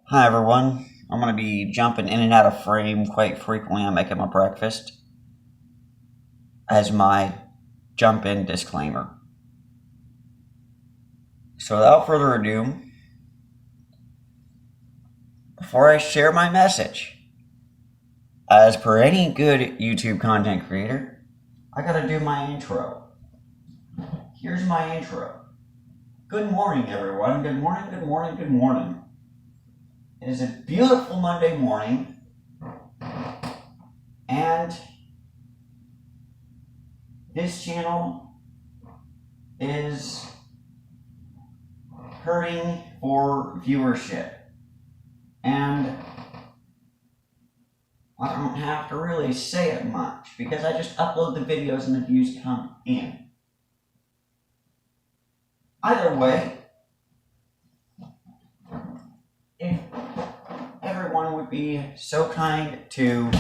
Hi everyone, I'm going to be jumping in and out of frame quite frequently. I'm making my breakfast as my jump in disclaimer. So without further ado, before I share my message, as per any good YouTube content creator, I gotta do my intro. Here's my intro. Good morning everyone, good morning, good morning, good morning. It is a beautiful Monday morning, and this channel is hurting for viewership, and I don't have to really say it much because I just upload the videos and the views come in. Either way, if everyone would be so kind to,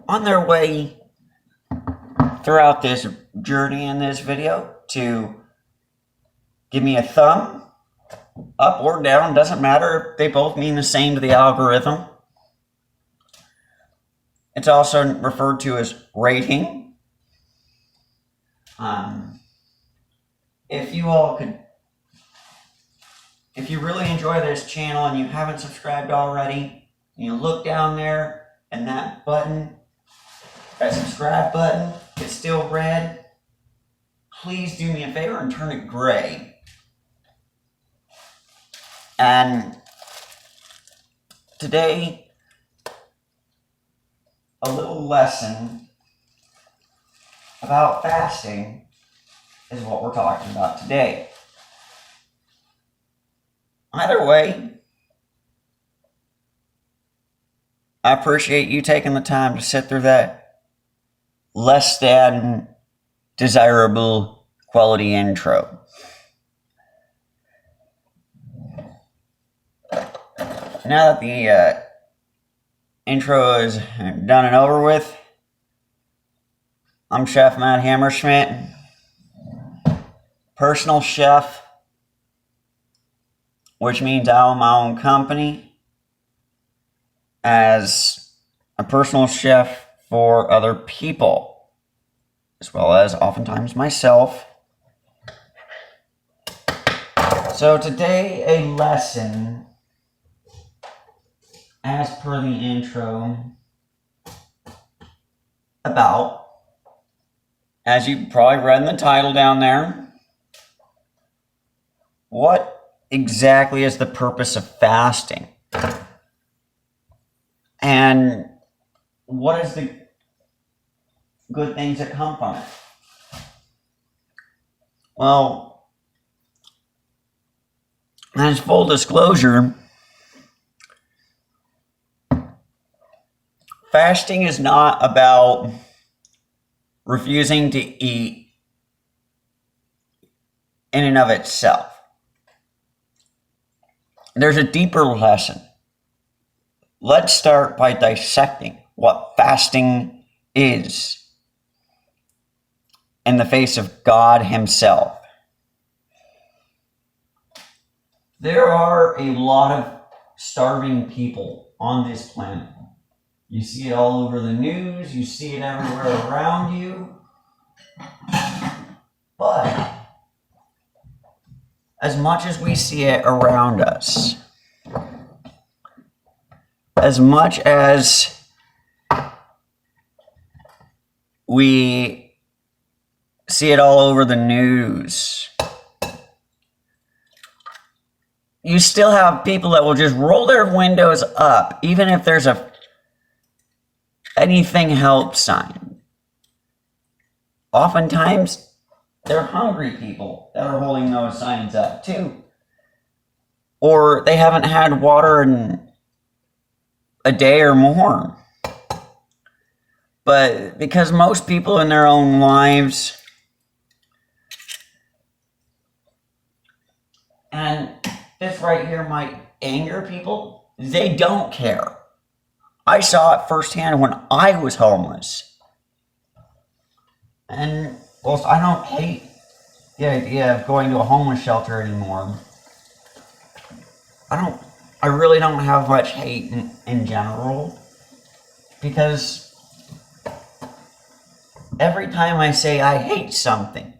on their way throughout this journey in this video, to give me a thumb up or down, doesn't matter, they both mean the same to the algorithm. It's also referred to as rating. If you all could, if you really enjoy this channel and you haven't subscribed already, you look down there and that button, that subscribe button, is still red, please do me a favor and turn it gray. And today, a little lesson about fasting is what we're talking about today. Either way, I appreciate you taking the time to sit through that less than desirable quality intro. Now that the intro is done and over with, I'm Chef Matt Hammerschmidt, personal chef, which means I own my own company as a personal chef for other people, as well as oftentimes myself. So today, a lesson, as per the intro, about, as you probably read in the title down there, what exactly is the purpose of fasting? And what is the good things that come from it? Well, as full disclosure, fasting is not about refusing to eat in and of itself. There's a deeper lesson. Let's start by dissecting what fasting is in the face of God Himself. There are a lot of starving people on this planet. You see it all over the news, you see it everywhere around you. But as much as we see it around us, as much as we see it all over the news, you still have people that will just roll their windows up, even if there's a anything help sign. Oftentimes, they're hungry people that are holding those signs up too. Or they haven't had water in a day or more. But because most people in their own lives, and this right here might anger people, they don't care. I saw it firsthand when I was homeless. And, well, I don't hate the idea of going to a homeless shelter anymore. I I really don't have much hate in general, because every time I say I hate something,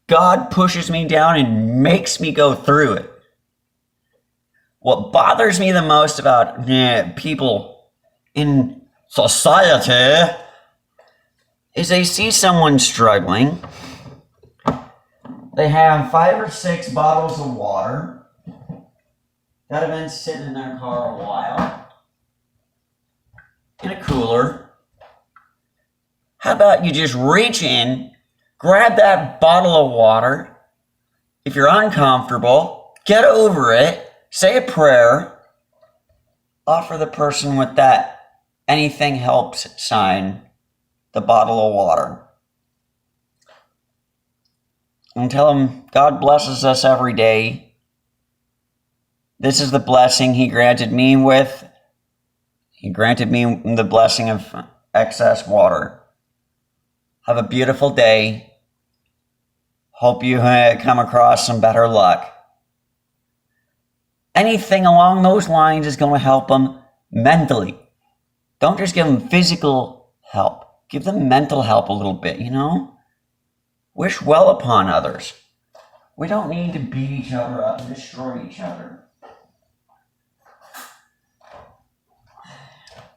God pushes me down and makes me go through it. What bothers me the most about people in society is they see someone struggling. They have 5 or 6 bottles of water that have been sitting in their car a while in a cooler. How about you just reach in, grab that bottle of water. If you're uncomfortable, get over it, say a prayer, offer the person with that anything helps sign the bottle of water, and tell them God blesses us every day. This is the blessing He granted me with. He granted me the blessing of excess water. Have a beautiful day. Hope you come across some better luck. Anything along those lines is going to help them mentally. Don't just give them physical help. Give them mental help a little bit, Wish well upon others. We don't need to beat each other up and destroy each other.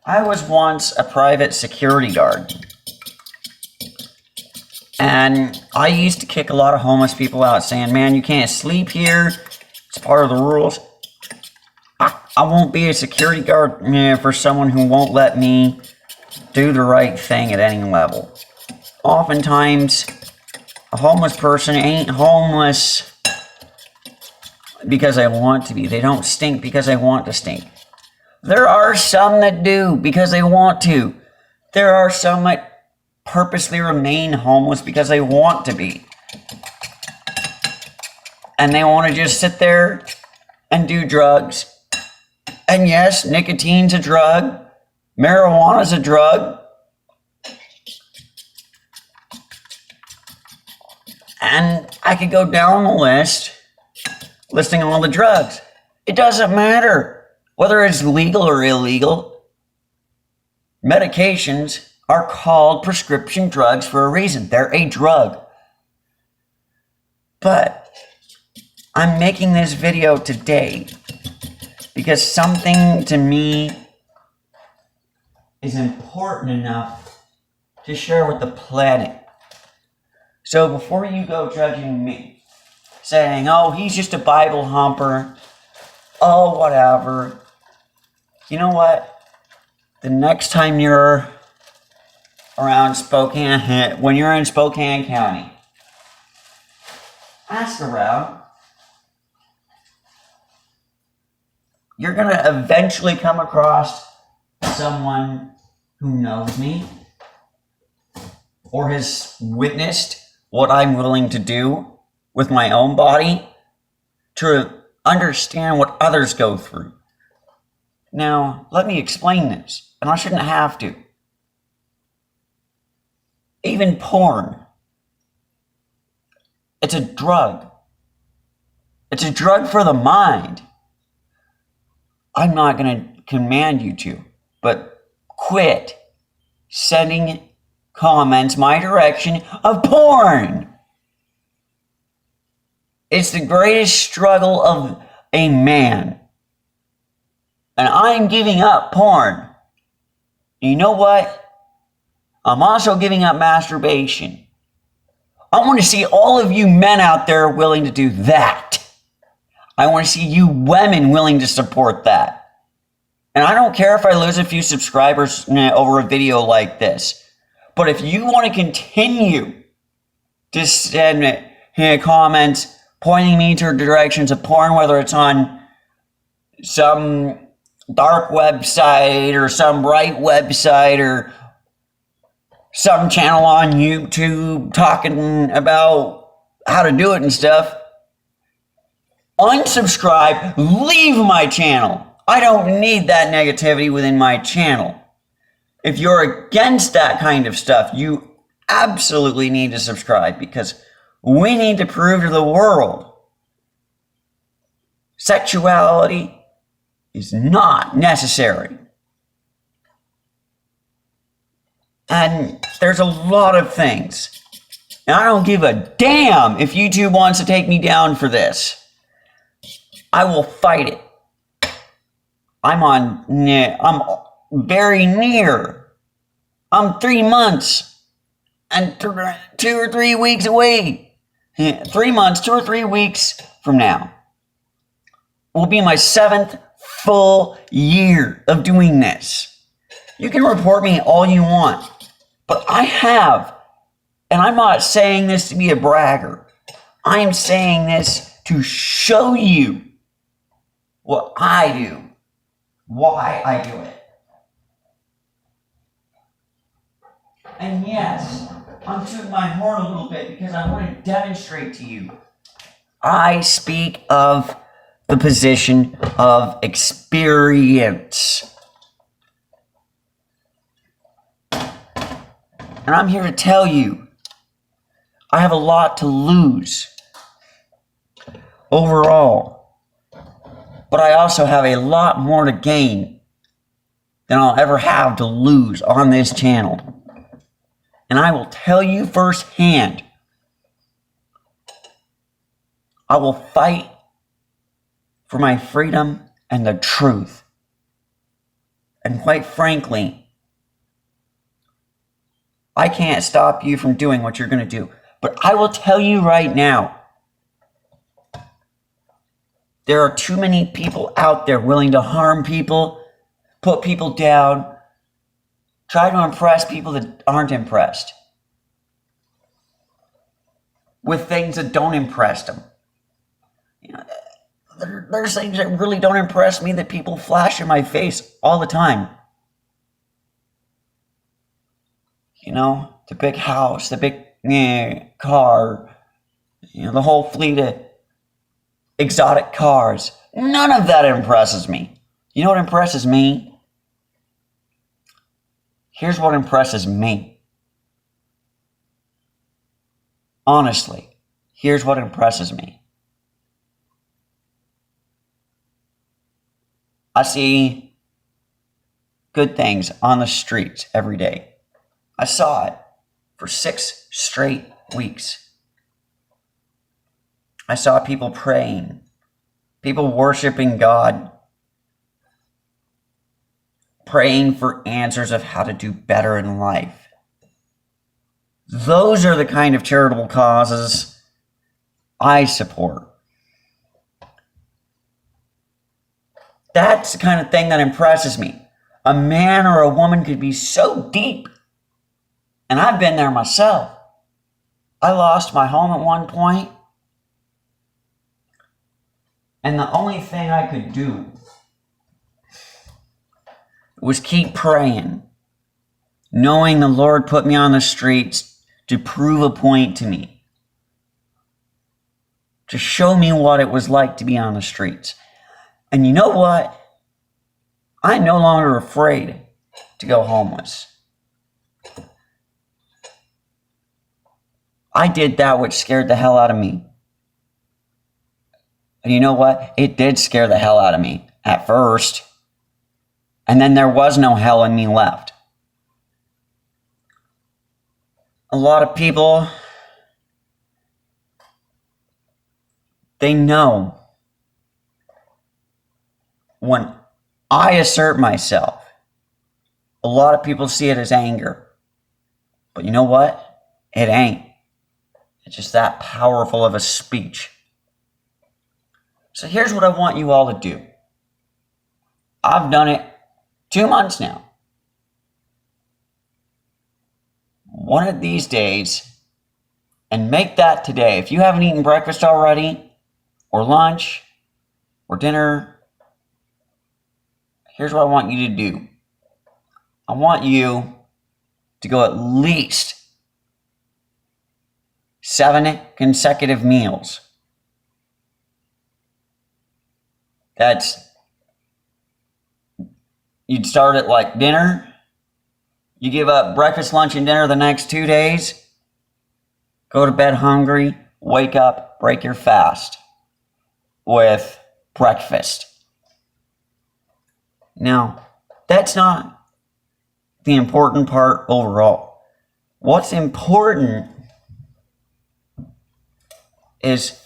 I was once a private security guard. And I used to kick a lot of homeless people out saying, man, you can't sleep here. It's part of the rules. I won't be a security guard for someone who won't let me do the right thing at any level. Oftentimes, a homeless person ain't homeless because they want to be. They don't stink because they want to stink. There are some that do because they want to. There are some that purposely remain homeless because they want to be. And they want to just sit there and do drugs. And yes, nicotine's a drug. Marijuana's a drug. And I could go down the list, listing all the drugs. It doesn't matter whether it's legal or illegal. Medications are called prescription drugs for a reason. They're a drug. But I'm making this video today because something to me is important enough to share with the planet. So before you go judging me, saying, oh, he's just a Bible humper, oh, whatever, you know what? The next time you're around Spokane, when you're in Spokane County, ask around. You're going to eventually come across someone who knows me or has witnessed what I'm willing to do with my own body to understand what others go through. Now, let me explain this, and I shouldn't have to. Even porn, it's a drug. It's a drug for the mind. I'm not going to command you to, but quit sending comments my direction of porn. It's the greatest struggle of a man. And I'm giving up porn. You know what? I'm also giving up masturbation. I want to see all of you men out there willing to do that. I want to see you women willing to support that. And I don't care if I lose a few subscribers over a video like this. But if you want to continue to send comments pointing me to directions of porn, whether it's on some dark website or some bright website or some channel on YouTube talking about how to do it and stuff, unsubscribe, leave my channel. I don't need that negativity within my channel. If you're against that kind of stuff, you absolutely need to subscribe because we need to prove to the world sexuality is not necessary. And there's a lot of things. And I don't give a damn if YouTube wants to take me down for this. I will fight it. I'm very near. I'm 3 months and 2 or 3 weeks away. 3 months, 2 or 3 weeks from now will be my 7th full year of doing this. You can report me all you want, but I have, and I'm not saying this to be a bragger. I am saying this to show you what I do, why I do it. And yes, I'm tooting my horn a little bit because I want to demonstrate to you. I speak of the position of experience. And I'm here to tell you, I have a lot to lose overall. But I also have a lot more to gain than I'll ever have to lose on this channel. And I will tell you firsthand, I will fight for my freedom and the truth. And quite frankly, I can't stop you from doing what you're going to do. But I will tell you right now, there are too many people out there willing to harm people, put people down, try to impress people that aren't impressed with things that don't impress them. You know, there's things that really don't impress me that people flash in my face all the time. You know, the big house, the big car, you know, the whole fleet of exotic cars. None of that impresses me. You know what impresses me? Here's what impresses me. Honestly, here's what impresses me. I see good things on the streets every day. I saw it for 6 straight weeks. I saw people praying, people worshiping God, praying for answers of how to do better in life. Those are the kind of charitable causes I support. That's the kind of thing that impresses me. A man or a woman could be so deep, and I've been there myself. I lost my home at one point, and the only thing I could do was keep praying, knowing the Lord put me on the streets to prove a point to me, to show me what it was like to be on the streets. And you know what? I'm no longer afraid to go homeless. I did that which scared the hell out of me. And you know what? It did scare the hell out of me at first. And then there was no hell in me left. A lot of people, they know when I assert myself, a lot of people see it as anger. But you know what? It ain't. It's just that powerful of a speech. So here's what I want you all to do. I've done it 2 months now. One of these days, and make that today. If you haven't eaten breakfast already, or lunch, or dinner, here's what I want you to do. I want you to go at least 7 consecutive meals. You'd start at like dinner. You give up breakfast, lunch, and dinner the next 2 days. Go to bed hungry. Wake up, break your fast with breakfast. Now, that's not the important part overall. What's important is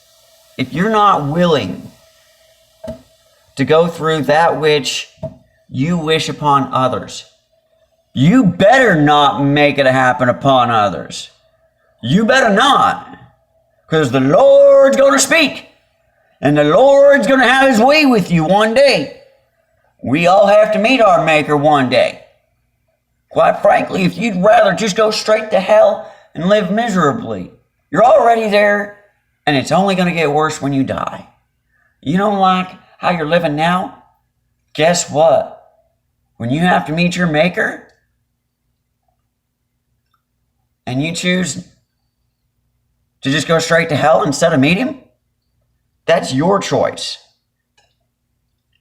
if you're not willing to go through that which you wish upon others, you better not make it happen upon others. You better not. Because the Lord's going to speak. And the Lord's going to have his way with you one day. We all have to meet our Maker one day. Quite frankly, if you'd rather just go straight to hell and live miserably, you're already there, and it's only going to get worse when you die. You don't like how you're living now? Guess what? When you have to meet your Maker, and you choose to just go straight to hell instead of meet him, that's your choice.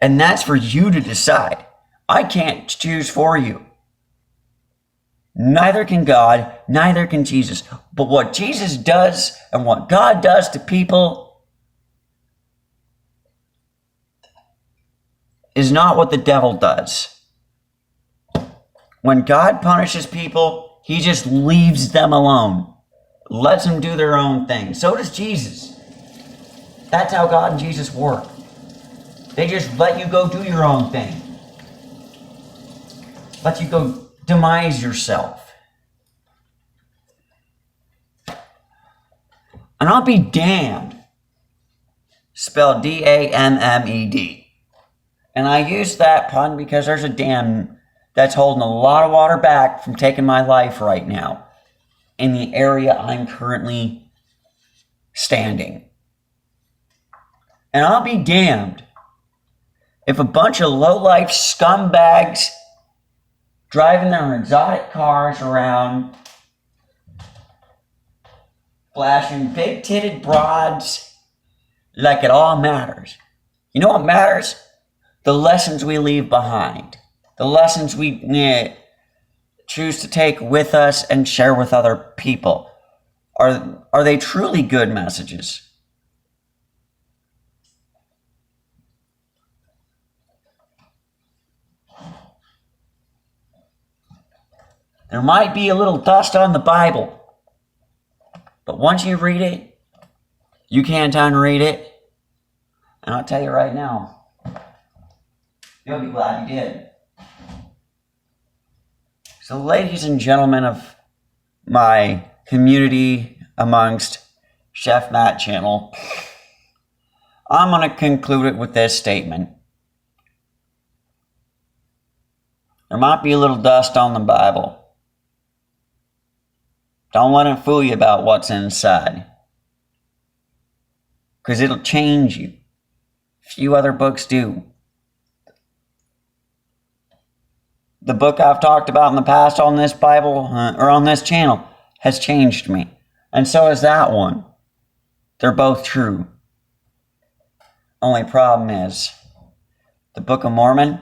And that's for you to decide. I can't choose for you. Neither can God, neither can Jesus. But what Jesus does and what God does to people is not what the devil does. When God punishes people, he just leaves them alone. Lets them do their own thing. So does Jesus. That's how God and Jesus work. They just let you go do your own thing. Let you go demise yourself. And I'll be damned. Spelled D-A-M-M-E-D. And I use that pun because there's a dam that's holding a lot of water back from taking my life right now in the area I'm currently standing. And I'll be damned if a bunch of low-life scumbags driving their exotic cars around, flashing big-titted broads like it all matters. You know what matters? The lessons we leave behind. The lessons we choose to take with us and share with other people. Are they truly good messages? There might be a little dust on the Bible, but once you read it, you can't unread it. And I'll tell you right now, you'll be glad you did. So, ladies and gentlemen of my community amongst Chef Matt channel, I'm going to conclude it with this statement. There might be a little dust on the Bible. Don't let it fool you about what's inside. Because it'll change you. Few other books do. The book I've talked about in the past on this Bible, or on this channel, has changed me. And so has that one. They're both true. Only problem is, the Book of Mormon,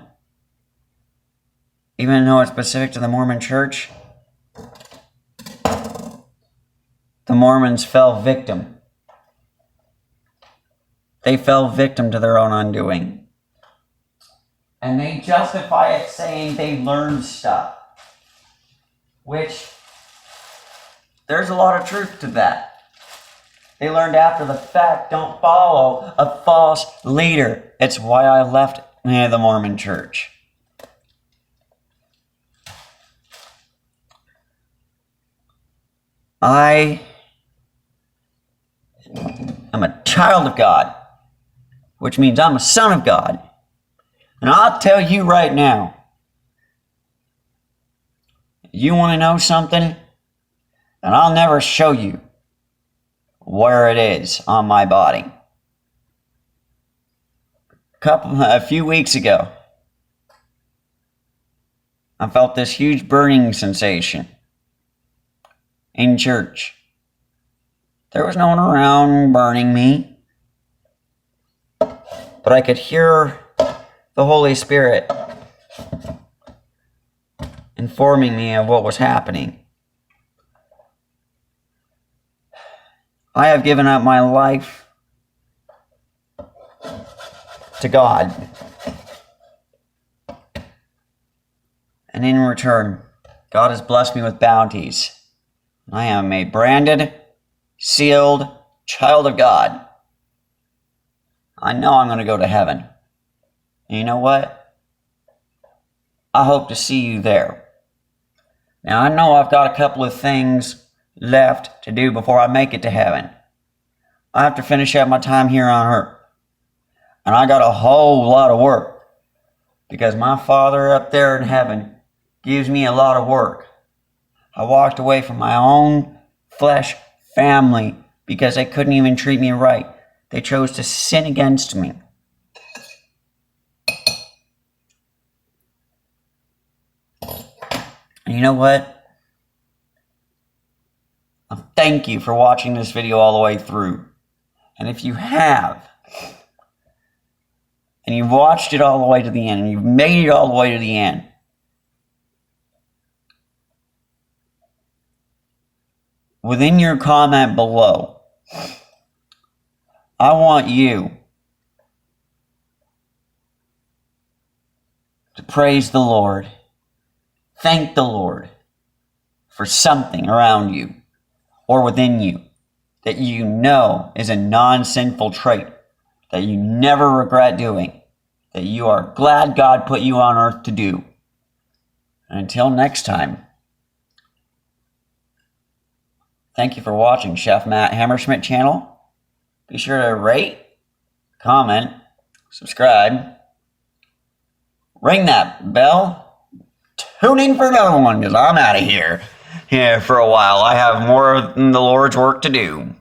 even though it's specific to the Mormon Church, the Mormons fell victim. They fell victim to their own undoing. And they justify it saying they learned stuff. Which, there's a lot of truth to that. They learned after the fact, don't follow a false leader. It's why I left the Mormon Church. I am a child of God, which means I'm a son of God. And I'll tell you right now, you want to know something? And I'll never show you where it is on my body. A few weeks ago, I felt this huge burning sensation in church. There was no one around burning me, but I could hear the Holy Spirit informing me of what was happening. I have given up my life to God. And in return, God has blessed me with bounties. I am a branded, sealed child of God. I know I'm going to go to heaven. And you know what? I hope to see you there. Now, I know I've got a couple of things left to do before I make it to heaven. I have to finish up my time here on earth. And I got a whole lot of work. Because my Father up there in heaven gives me a lot of work. I walked away from my own flesh family because they couldn't even treat me right. They chose to sin against me. And you know what? Thank you for watching this video all the way through. And if you have, and you've watched it all the way to the end, and you've made it all the way to the end, within your comment below, I want you to praise the Lord, thank the Lord for something around you or within you that you know is a non-sinful trait that you never regret doing, that you are glad God put you on earth to do. And until next time, thank you for watching Chef Matt Hammerschmidt channel. Be sure to rate, comment, subscribe, ring that bell, tune in for another one because I'm out of here for a while. I have more than the Lord's work to do.